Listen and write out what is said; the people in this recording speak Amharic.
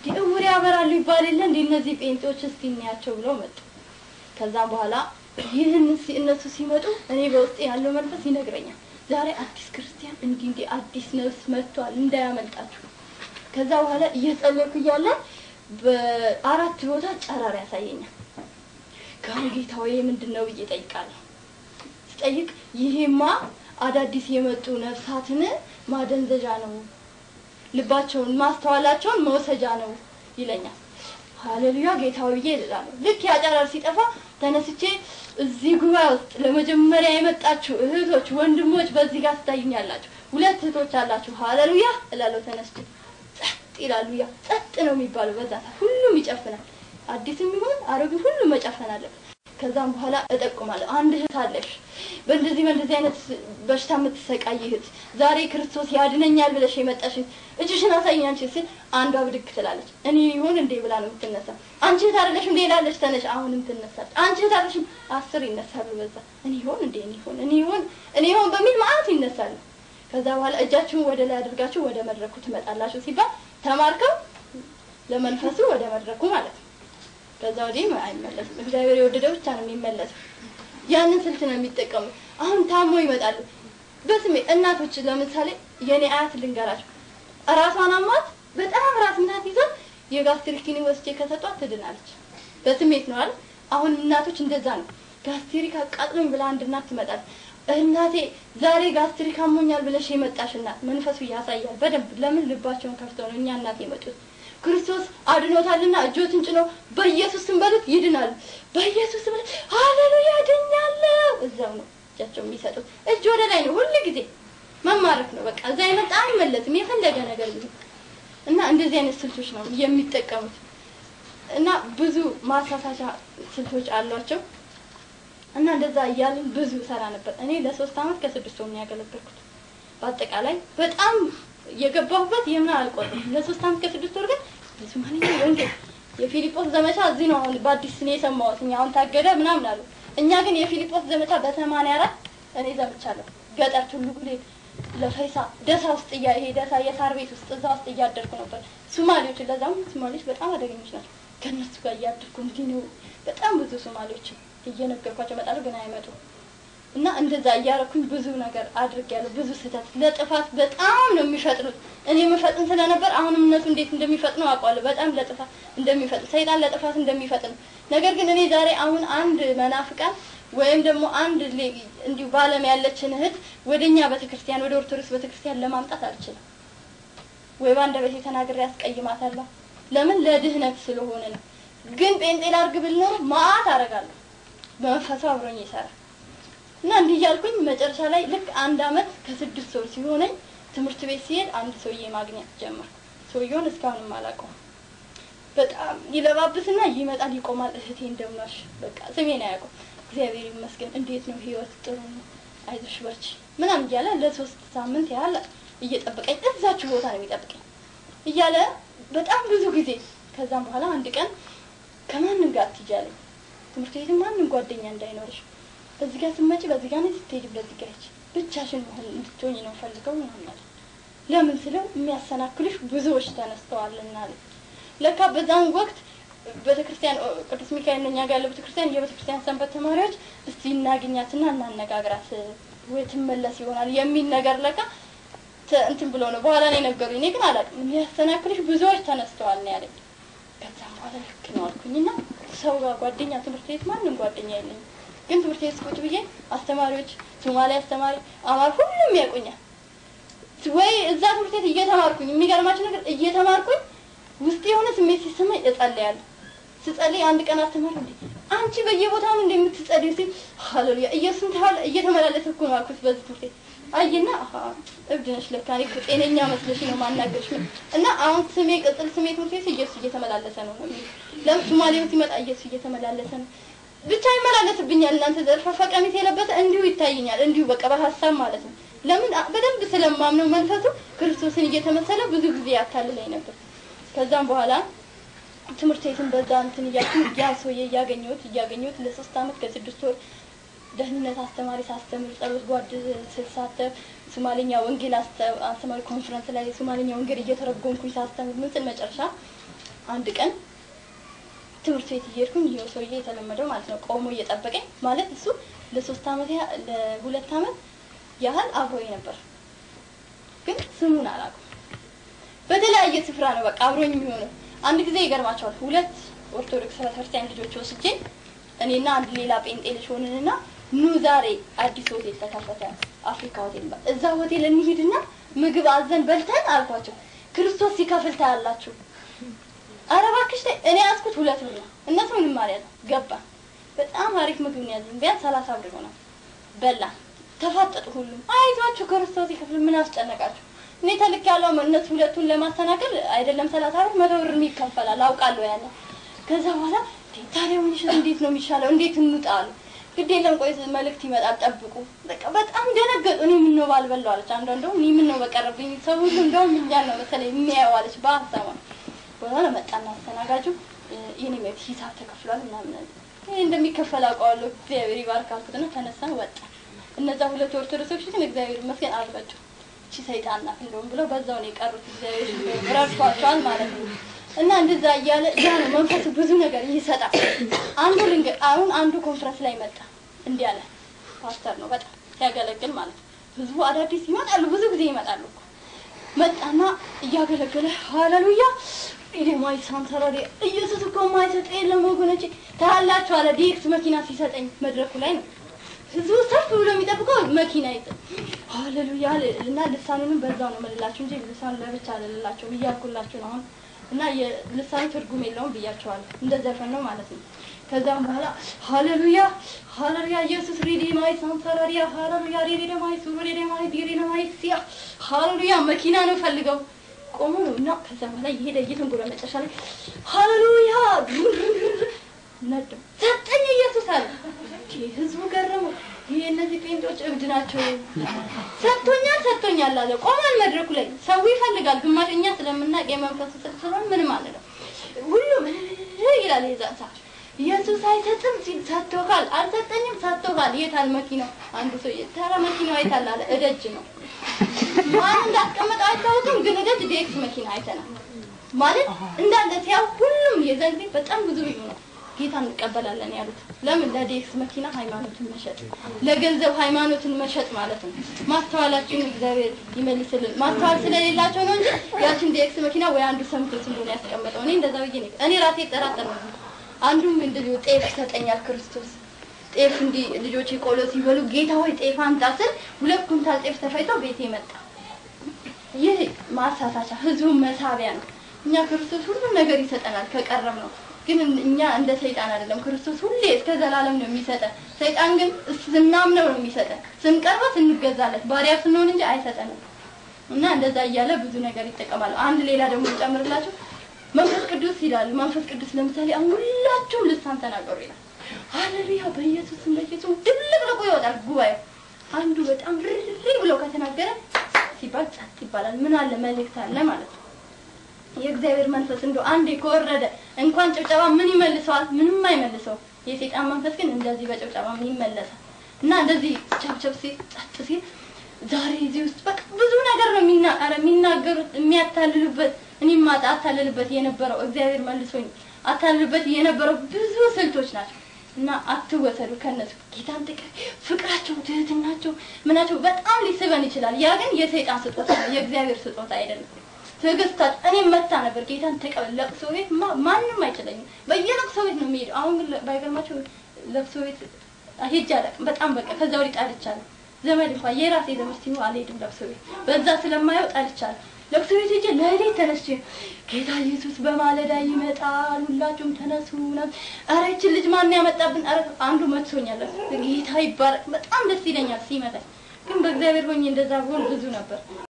ዲኡሪ ያበራሉ ይባላል እንዴ እነዚህ ጴንጤዎች እስቲ እናያቸው ብለው መጡ ከዛ በኋላ ይህን እነሱ ሲመጡ እኔ በውስጤ ያለው መንፈስ ይነግረኛል ዛሬ አዲስ ክርስቲያን እንዴ አዲስ ነፍስ መጥቷል እንዳያመልጣችሁ ከዛ በኋላ እየጸለይኩ ይያለ በአራት ቦታ ጨራር ያሳየኛል ከጌታዬ ምንድነው ብዬ ጠይቃለሁ ስጠይቅ ይሄማ አዳዲስ የመጡ ነፍሳትን ማደንዘጃ ነው ልባቸውን ማስተዋላቸውን መውሰጃ ነው ይለኛል ሃሌሉያ ጌታዬ ይላል ልክ ያጨራር ሲጠፋ ተነስቼ እዚህ ጉባኤ ውስጥ ለመጀመሪያ የመጣችሁ እህቶች ወንድሞች በዚህ ጋር ታዩኛላችሁ ሁለት እህቶች አላችሁ ሃሌሉያ እላለሁ ተነስቼ ጸጥ ይላሉ ያ ጸጥ ነው የሚባለው በዛ ሁሉም ይጨፍናል አዲስም ይሁን አረግ ሁሉ መጨፈን አለበት ከዛም በኋላ እጠቁማለሁ አንድ እህት አለሽ በእንደዚህ አይነት በሽታ የምትሰቃይ እህት ዛሬ ክርስቶስ ያድነኛል ብለሽ የመጣሽ እጅሽን አሳይኝ አንቺ ሲል አንዷ ብድግ ትላለች እኔ ይሁን እንዴ ብላ ነው የምትነሳ አንቺ ታረለሽም ሌላ አለሽ ተነሽ አሁንም ትነሳለች አንቺ ታረለሽም 10 ይነሳሉ በዛ እኔ ይሁን በሚል ማአት ይነሳሉ ከዛ በኋላ እጃችሁን ወደ ላይ አድርጋችሁ ወደ መድረኩ ትመጣላችሁ ሲባል ተማርከው ለመንፈሱ ወደ መድረኩ ማለት ነው ከዛ ወዲህ አይመለስም እግዚአብሔር የወደደው ብቻ ነው የሚመለሰው ያንን ስልት ነው የሚጠቀሙ አሁን ታሞ ይመጣሉ በስሜ እናቶች ለምሳሌ የኔ አያት ልንገራችሁ ራሷን አሟት በጣም ራስ ምታት ይዞ የጋስትሪክኒ ወስጄ ከሰጧት ትድናለች በስሜት ነው አይደል አሁን እናቶች እንደዛ ነው ጋስትሪክ አቃጥሎኝ ብላ አንድ እናት ትመጣለች እናቴ ዛሬ ጋስትሪክ አሞኛል ብለሽ የመጣሽ እናት መንፈሱ ያሳያል በደንብ ለምን ልባቸውን ከፍተው ነው እኛ እናት የመጡት ክርስቶስ አድኖታልና እጆትን ጭኖ በኢየሱስ ስም በሉት ይድናል በኢየሱስ ስም ሃሌሉያ ድኛለሁ እዛው ነው እጃቸው የሚሰጡት እጅ ወደ ላይ ነው ሁሉ ጊዜ መማረክ ነው በቃ እዛ ይመጣ አይመለስም የፈለገ ነገር ቢሆን እና እንደዚህ አይነት ስልቶች ነው የሚጠቀሙት እና ብዙ ማሳሳቻ ስልቶች አሏቸው እና እንደዛ ያልን ብዙ ሰራ ነበር እኔ ለ3 አመት ከ6 ወር ነው ያገለገልኩት በአጠቃላይ በጣም የገባሁበት የምን አልቆጥም ለ3 አመት ከ6 ወር ግን ብዙ ማንኛው ወንጌል የፊሊጶስ ዘመቻ እዚህ ነው አሁን በአዲስ ነው የሰማሁት እኛ አሁን ታገደ ምናምን አሉ እኛ ግን የፊሊጶስ ዘመቻ በ84 እኔ ዘምቻለሁ ገጠር ሁሉ ጉሌ ለፈይሳ ደሳ ውስጥ ይሄ ደሳ የሳር ቤት ውስጥ እዛ ውስጥ ያደርኩ ነበር ሶማሌዎች ለዛም ሶማሌዎች በጣም አደገኞች ናቸው ከነሱ ጋር ያደርኩ እንዲህ በጣም ብዙ ሶማሌዎች እየነገርኳቸው መጣሉ ግን አይመጡ እና እንደዛ ያረኩኝ ብዙ ነገር አድርጌያለሁ ብዙ ስህተት ለጥፋት በጣም ነው የሚፈጥኑት እኔ መፈጥን ስለነበር አሁንም እነሱ እንዴት እንደሚፈጥኑ አውቃለሁ በጣም ለጥፋት እንደሚፈጥኑ ሰይጣን ለጥፋት እንደሚፈጥኑ ነገር ግን እኔ ዛሬ አሁን አንድ መናፍቃን ወይም ደግሞ አንድ እንዲሁ ባለም ያለችን እህት ወደኛ በተክርስቲያን ወደ ኦርቶዶክስ በተክርስቲያን ለማምጣት አልችልም ወይ ባንደበቴ ተናግሬ ያስቀይማታለሁ ለምን ለድህነት ስለሆነ ነው ግን ጴንጤል አርግብል ነው ማአት አረጋለሁ በመንፈሱ አብሮኝ ይሰራል እና እንዲህ ያልኩኝ መጨረሻ ላይ ልክ 1 አመት ከ6 ወር ሲሆነኝ ትምህርት ቤት ሲሄድ አንድ ሰውዬ ማግኘት ጀመርኩ ሰውዬውን እስካሁን ማላቀው በጣም ይለባብስና ይመጣል ይቆማል እህቴ እንደምናሽ በቃ ስሜን ያውቀው እግዚአብሔር ይመስገን እንዴት ነው ህይወት ጥሩ ነው አይዞሽ በርቺ ምናምን እያለ ለ3 ሳምንት ያህል እየጠበቀኝ እዛች ቦታ ነው የሚጠብቀኝ እያለ በጣም ብዙ ጊዜ ከዛም በኋላ አንድ ቀን ከማንም ጋር ትጃለኝ ትምህርት ቤት ማንም ጓደኛ እንዳይኖርሽ በዚህ ጋር ስመጪ በዚህ ጋር ነው ስትሄጂ በዚህ ጋር ብቻሽን መሆን እንድትሆኚ ነው ፈልገው ምናምን ለምን ስለው የሚያሰናክልሽ ብዙዎች ተነስተዋልና ለካ በዛን ወቅት በተክርስቲያን ቅዱስ ሚካኤል ነኛ ጋር ለቤተክርስቲያን የቤተክርስቲያን ሰንበት ተማሪዎች እስቲ እናገኛትና እናነጋግራት ወይ ትመለስ ይሆናል የሚል ነገር ለካ እንትን ብሎ ነው በኋላ ላይ ነገሩኝ እኔ ግን አላውቅም የሚያሰናክልሽ ብዙዎች ተነስተዋል ነው ያለኝ ከዛም በኋላ ልክ ነው አልኩኝና ሰው ጋር ጓደኛ ትምህርት ቤት ማንም ጓደኛ የለኝም ግን ትምህርት ቤት ቁጭ ብዬ አስተማሪዎች ሶማሌ አስተማሪ አማር ሁሉም ያቆኛል ወይ እዛ ትምህርት ቤት እየተማርኩኝ የሚገርማችሁ ነገር እየተማርኩኝ ውስጥ የሆነ ስሜት ሲሰማኝ እጸልያለሁ ስጸልይ አንድ ቀን አስተማሪ እንዴ አንቺ በየቦታው እንደምትጸልይ ሲል ሃሌሉያ ኢየሱስን ታል እየተመላለሰ እኮ ነው አልኩት በዚህ ትምህርት ቤት አይና እብድነሽ ለካኒ ጤነኛ መስለሽ ነው ማናገርሽ እና አሁን ስሜ ቅጥል ስሜ ትምህርት ቤት ኢየሱስ እየተመላለሰ ነው ለምን ሶማሌው ሲመጣ ኢየሱስ እየተመላለሰ ነው ብቻ ይመላለስብኛል እናንተ ዘርፋፋ ቀሚስ የለበሰ እንዲሁ ይታየኛል እንዲሁ በቃ በሐሳብ ማለት ነው ለምን በደንብ ስለማምነው መንፈሱ ክርስቶስን እየተመሰለ ብዙ ጊዜ ያታልለኝ ነበር ከዛም በኋላ ትምህርት ቤትን በዛ እንትን ያሶዬ ያገኘሁት ለ3 አመት ከ6 ወር ደህንነት አስተማሪ ሳስተምር ጸሎት ጓድ ስልሳተፍ ሶማሊኛ ወንጌል አስተማሪ ኮንፈረንስ ላይ ሶማሊኛ ወንጌል እየተረጎምኩኝ ሳስተምር ምን መጨረሻ አንድ ቀን ትምህርት ቤት እየሄድኩኝ ይሄው ሰውዬ የተለመደው ማለት ነው ቆሞ እየጠበቀኝ ማለት እሱ ለ3 አመት ለ2 አመት ያህል አብሮኝ ነበር ግን ስሙን አላውቅም በተለያየ ስፍራ ነው በቃ አብሮኝ የሚሆነው አንድ ጊዜ ይገርማቸዋል ሁለት ኦርቶዶክስ ቤተክርስቲያን ልጆች ወስጄ እኔና አንድ ሌላ ጴንጤ ልጅ ሆነንና ኑ ዛሬ አዲስ ሆቴል ተከፈተ አፍሪካ ሆቴል እዛ ሆቴል እንሂድና ምግብ አዘን በልተን አልኳቸው ክርስቶስ ሲከፍል ታያላችሁ አረባክሽ እኔ አስኩት 2 ብር ነው እነሱ ምንም ማለት ገባ በጣም አሪፍ ምግብ ነው ያዘን ቢያንስ 30 ብር ሆነ በላ ተፋጠጡ ሁሉም አይዟችሁ ክርስቶስ ሲከፍል ምን አስጨነቃችሁ እኔ ተልክ ያለው እነሱ ሁለቱን ለማስተናገድ አይደለም 30 ብር 100 ብር ይከፈላል አውቃለሁ ያለ ከዛ በኋላ ታዲያ እንዴት ነው የሚሻለው እንዴት እንውጣሉ ግዴለም ቆይ መልእክት ይመጣል ጠብቁ በቃ በጣም ደነገጡ እኔ ምን ነው ባልበላው አለች አንዳንዱ እኔ ምን ነው በቀረብኝ ሰው ሁሉ እንደውም ይያል ነው መሰለኝ የሚያየው አለች በአሳማ ወላና መጣና አስተናጋጁ የኔ ቤት ሂሳብ ተከፍሏል ምናምን እኔ እንደሚከፈል አውቀዋለሁ እግዚአብሔር ይባርካችሁና ተነሳን ወጣ እነዛ ሁለት ኦርቶዶክሶች ግን እግዚአብሔር ይመስገን አልበጩ እቺ ሰይጣን ናት እንደውም ብለው በዛው ነው የቀሩት እግዚአብሔር ረድቷቸዋል ማለት ነው እና እንደዛ ያለ ያን መንፈስ ብዙ ነገር ይሰጣል አሁን አንዱ ኮንፈረንስ ላይ መጣ እንዲያለ ፓስተር ነው በጣም ያገለግል ማለት ብዙ አዳዲስ ይመጣሉ ብዙ ጊዜ ይመጣሉ መጣና ያገለገለ ሃሌሉያ ኢዴማይ ሳንተራሪ ኢየሱስ እኮ ማይሰጥ የለም ወገኖቼ ታላችሁ አለ ዲክስ መኪና ሲሰጠኝ መድረኩ ላይ ነው ህዝቡ ሰፍ ብሎ የሚጠብቀው መኪና ይዘ ሃሌሉያ እና ልሳኑንም በዛው ነው መልላችሁ እንጂ ልሳኑ ለብቻ አይደላችሁ ይያልኩላችሁ ነው እና የልሳኑ ትርጉም የለውም ብያቸዋለሁ እንደዘፈን ነው ማለት ነው ከዛም በኋላ ሃሌሉያ ሃሌሉያ ኢየሱስ ሪዲማይ ሳንተራሪያ ሃሌሉያ ሪዲማይ ሱሪዲማይ ዲሪማይ ሲያ ሃሌሉያ መኪና ነው ፈልገው ቆሞ ነውና ከዛ በኋላ ይሄደ እየተንጎራ መጨረሻ ላይ ሃሌሉያ ነዶ ሰጠኝ ኢየሱስ አለ ህዝቡ ገረሙ ይሄ እነዚህ ጴንጤዎች እብድ ናቸው ሰጥቶኛል አለ ቆማል መድረኩ ላይ ሰው ይፈልጋል ግማሽኛ ስለምናቅ የመንፈስ ስለሆነ ምን ማለት ነው ሁሉም ይላል ይዛሳ ኢየሱስ አይሰጥም ሰጥቶካል አልሰጠኝም ሰጥቶካል የታል መኪናው አንዱ ሰው ተራ መኪናው አይታል አለ እደጅ ነው ማን እንዳስቀመጠ አይታወቅም ግን እደጅ ዲኤክስ መኪና አይተና ማለት እንዳለ ሲያው ሁሉም የዘንግ በጣም ብዙ ነው ጌታን እንቀበላለን ያሉት ለምን ለዲኤክስ መኪና ሃይማኖትን መሸጥ ለገንዘብ ሃይማኖትን መሸጥ ማለት ነው ማስተዋላችን እግዚአብሔር ይመልስልን ማስተዋል ስለሌላቸው ነው እንጂ ያችን ዲኤክስ መኪና ወይ አንዱ ሰምቶት እንደሆነ ያስቀመጠው እኔ እንደዛው ይሄ እኔ ራሴ ተራጠረ አንዱም እንደዚህ ጤፍ ሰጠኛል ክርስቶስ ጤፍ እንዲ ልጆች ቆሎ ሲበሉ ጌታ ሆይ ጤፍ አምጣ ስል 2 ኩንታል ጤፍ ተፈይቶ ቤቴ መጣ ይሄ ማሳሳቻ ህዝቡ መሳቢያ ነው እኛ ክርስቶስ ሁሉ ነገር ይሰጠናል ከቀረብ ነው ግን እኛ እንደ ሰይጣን አይደለም ክርስቶስ ሁሌ እስከ ዘላለም ነው የሚሰጠን ሰይጣን ግን ስናምነው ነው የሚሰጠን ስንቀርበው ስንገዛለት ባሪያ ስንሆን እንጂ አይሰጠንም እና እንደዛ እያለ ብዙ ነገር ይተቀማል አንድ ሌላ ደግሞ ጨምርላችሁ መንፈስ ቅዱስ ይላል መንፈስ ቅዱስ ለምሳሌ ሁላችሁም ልሳን ተናገሩ ይላል ሃሌሉያ በኢየሱስ በኢየሱስ ድልቅልቁ ይወጣል ጉባኤ አንዱ በጣም ርሪ ብሎ ከተናገረ ሲባል ጸጥ ይባላል ምን አለ መልእክት አለ ማለት ነው የእግዚአብሔር መንፈስ እንደው አንዴ ከወረደ እንኳን ጭብጨባ ምን ይመልሰዋል ምንም አይመልሰው የሰይጣን መንፈስ ግን እንደዚህ በጭብጨባ ምን ይመለሳል እና እንደዚህ ቻፕቻፕ ጸጥ ሲል ዛሬ እዚህ ውስጥ በቃ ብዙ ነገር ነው የሚናገሩት የሚያታልሉበት እኔም አታልልበት የነበረው እግዚአብሔር መልሶኝ አታልልበት የነበረው ብዙ ስልቶች ናቸው እና አትወሰዱ ከነሱ ጌታን ፍቅራቸው ትህትናቸው ምናቸው በጣም ሊስበን ይችላል ያ ግን የሰይጣን ስጦታ የእግዚአብሔር ስጦታ አይደለም ትግስታት እኔ መጣ ነበር ጌታን ተቀበል ለቅሶ ቤት ማንንም አይችልም በየለቅሶ ቤት ነው የሚሄደው አሁን ግን ባይገርማችሁ ለቅሶ ቤት ሄጃለ በጣም በቃ ከዛው ሊጣልቻለሁ ዘመድ እንኳን የራሴ ዘመድ ሲሆን አልሄድም ለቅሶ ቤት በዛ ስለማየው ጣልቻለሁ ለቅሶ ቤት ሄጄ ለሌሊት ተነስቼ ጌታ ኢየሱስ በማለዳ ይመጣል ሁላችሁም ተነሱና አረ እቺ ልጅ ማን ያመጣብን አረ አንዱ መጥቶኛል ጌታ ይባረክ በጣም ደስ ይለኛል ሲመጣ ግን በእግዚአብሔር ሆኜ እንደዛ ሆን ብዙ ነበር